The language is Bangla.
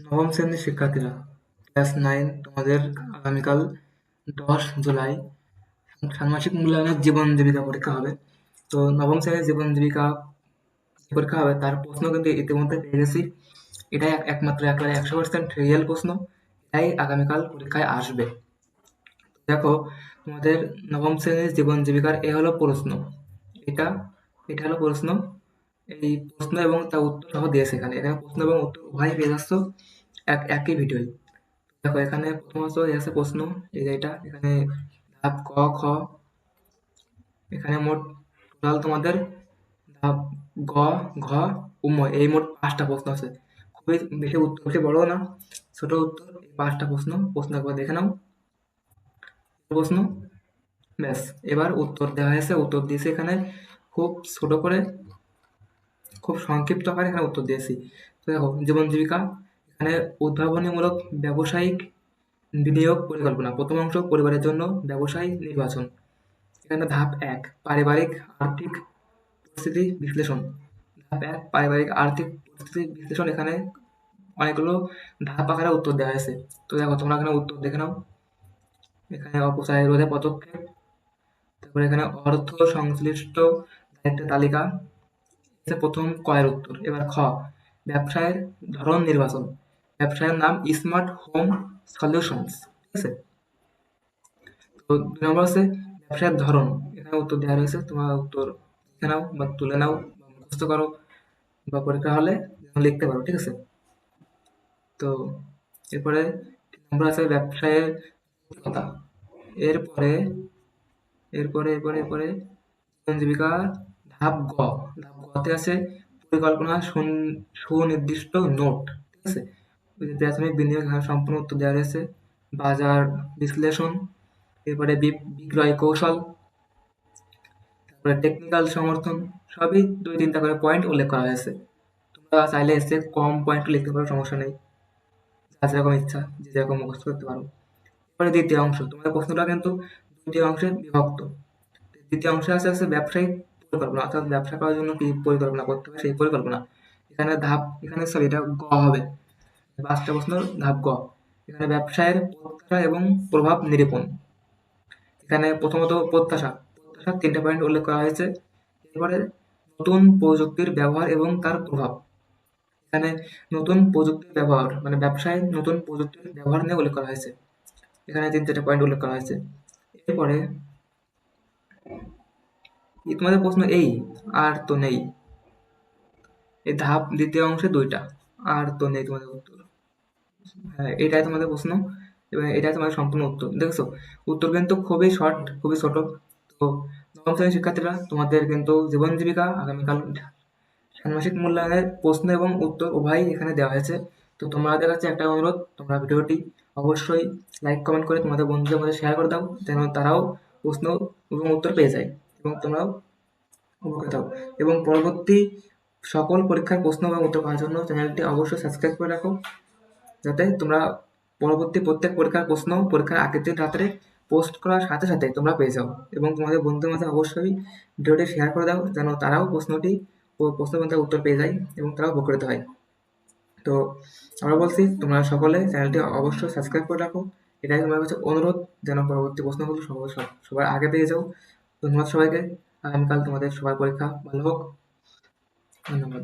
নবম শ্রেণীর শিক্ষার্থীরা, ক্লাস 9, তোমাদের আগামীকাল 10 জুলাই ষান্মাসিক মূল্যায়নের জীবন জীবিকা পরীক্ষা হবে। তো নবম শ্রেণীর জীবন জীবিকা পরীক্ষা হবে, তার প্রশ্ন কিন্তু ইতিমধ্যে পেয়ে গেছি। এটাই একমাত্র একেবারে 100% রিয়েল প্রশ্ন, এটাই আগামীকাল পরীক্ষায় আসবে। দেখো, তোমাদের নবম শ্রেণীর জীবন জীবিকার এ হলো প্রশ্ন, এটা এটা হলো প্রশ্ন। এই প্রশ্ন এবং তার উত্তর সহ দিয়েছে এখানে প্রশ্ন এবং উত্তর উভয় পেয়ে যাচ্ছ একই ভিডিওয়। দেখো, এখানে প্রথমত আছে প্রশ্ন, এই যে এটা এখানে ধাপ ক, খ, এখানে মোট টোটাল তোমাদের ধাপ গ, ঘ, উম, এই মোট 5টা প্রশ্ন আছে। খুবই বেশি উত্তর, বেশি বড় না, ছোট উত্তর। এই 5টা প্রশ্ন একবার দেখে নাও। প্রশ্ন, ব্যাস। এবার উত্তর দেওয়া হয়েছে, উত্তর দিয়েছে এখানে খুব ছোট করে, খুব সংক্ষিপ্ত আকারে এখানে উত্তর দিয়েছি। তো দেখো, জীবন জীবিকা, এখানে উদ্ভাবনীমূলক ব্যবসায়িক বিনিয়োগ পরিকল্পনা। প্রথম অংশ, পরিবারের জন্য ব্যবসায় নির্বাচন। এখানে ধাপ 1, পারিবারিক আর্থিক পরিস্থিতি বিশ্লেষণ। ধাপ 1, পারিবারিক আর্থিক পরিস্থিতি বিশ্লেষণ। এখানে অনেকগুলো ধাপ আকারে উত্তর দেওয়া হয়েছে। তো দেখো, তোমরা এখানে উত্তর দেখে নাও। এখানে অপচয় রোধে পদক্ষেপ, তারপরে এখানে অর্থ সংশ্লিষ্ট দায়িত্বের তালিকা, প্রথম কয়ের উত্তর। এবার খ, ব্যবসায়ের ধরন নির্বাচন। ব্যবসায়ের নাম স্মার্ট হোম সলিউশনস, ঠিক আছে। তো 2 নম্বর আছে ব্যবসায়ের ধরন। এখানে উত্তর দেওয়া রয়েছে, তোমার উত্তর লিখে নাও বা তুলে নাও বা মুখস্থ করো বা পরীক্ষা হলে লিখতে পারো, ঠিক আছে। তো এরপরে 3 নম্বর আছে ব্যবসায়ের কথা। এরপরে এরপরে এরপরে এরপরে জীবন জীবিকা ধাপ গ। ধাপ গতে আছে পরিকল্পনা সুনির্দিষ্ট নোট, ঠিক আছে। ওই যে প্রাথমিক বিনিয়োগ হার সম্পূর্ণ উত্তর দেওয়া রয়েছে। বাজার বিশ্লেষণ, এরপরে বিক্রয় কৌশল, তারপরে টেকনিক্যাল সমর্থন, সবই 2-3টা করে পয়েন্ট উল্লেখ করা হয়েছে। তোমরা চাইলে এসে কম পয়েন্ট লিখতে পারো, সমস্যা নেই, যার যেরকম ইচ্ছা, যে যেরকম মুখস্থ করতে পারো। এরপরে দ্বিতীয় অংশ, তোমাদের প্রশ্নটা কিন্তু 2টি অংশে বিভক্ত। দ্বিতীয় অংশে আছে ব্যবসায়িক পরিকল্পনা, অর্থাৎ ব্যবসা করার জন্য কি পরিকল্পনা করতে হবে সেই পরিকল্পনা। এখানে সরি, এটা গ হবে, 5টা প্রশ্ন ধাপ গ। এখানে ব্যবসায়ের প্রত্যাশা এবং প্রভাব নিরূপণ। এখানে প্রথমত প্রত্যাশা 3টে পয়েন্ট উল্লেখ করা হয়েছে। এরপরে নতুন প্রযুক্তির ব্যবহার এবং তার প্রভাব। এখানে নতুন প্রযুক্তির ব্যবহার মানে ব্যবসায় নতুন প্রযুক্তির ব্যবহার নিয়ে উল্লেখ করা হয়েছে। এখানে 3-4টা পয়েন্ট উল্লেখ করা হয়েছে। এরপরে তোমাদের প্রশ্ন এই আর তো নেই, এই ধাপ দ্বিতীয় অংশে 2টা, আর তো নেই তোমাদের উত্তর। হ্যাঁ, এটাই তোমাদের প্রশ্ন এবং এটাই তোমাদের সম্পূর্ণ উত্তর। দেখছো, উত্তর কিন্তু খুবই শর্ট, খুবই ছোট। তো নবম শ্রেণীর শিক্ষার্থীরা, তোমাদের কিন্তু জীবন জীবিকা আগামীকাল ষান্মাসিক মূল্যায়নের প্রশ্ন এবং উত্তর উভয়ই এখানে দেওয়া হয়েছে। তো তোমাদের কাছে একটা অনুরোধ, তোমরা ভিডিওটি অবশ্যই লাইক কমেন্ট করে তোমাদের বন্ধুদের মধ্যে শেয়ার করে দাও, যেন তারাও প্রশ্ন এবং উত্তর পেয়ে যায় এবং তোমরাও অবগত হও। এবং পরবর্তী সকল পরীক্ষার প্রশ্ন এবং উত্তর পাওয়ার জন্য চ্যানেলটি অবশ্যই সাবস্ক্রাইব করে রাখো, যাতে তোমরা পরবর্তী প্রত্যেক পরীক্ষার প্রশ্ন পরীক্ষার আগের দিন রাত্রে পোস্ট করার সাথে সাথে তোমরা পেয়ে যাও। এবং তোমাদের বন্ধুদের মাঝে অবশ্যই ভিডিওটি শেয়ার করে দাও, যেন তারাও প্রশ্ন এবং তার উত্তর পেয়ে যায় এবং তারাও উপকৃত হয়। তো আমরা বলছি, তোমরা সকলে চ্যানেলটি অবশ্যই সাবস্ক্রাইব করে রাখো, এটাই তোমার কাছে অনুরোধ, যেন পরবর্তী প্রশ্নগুলো সবার আগে পেয়ে যাও। ধন্যবাদ সবাইকে। আগামীকাল তোমাদের সবার পরীক্ষা ভালো হোক। ধন্যবাদ।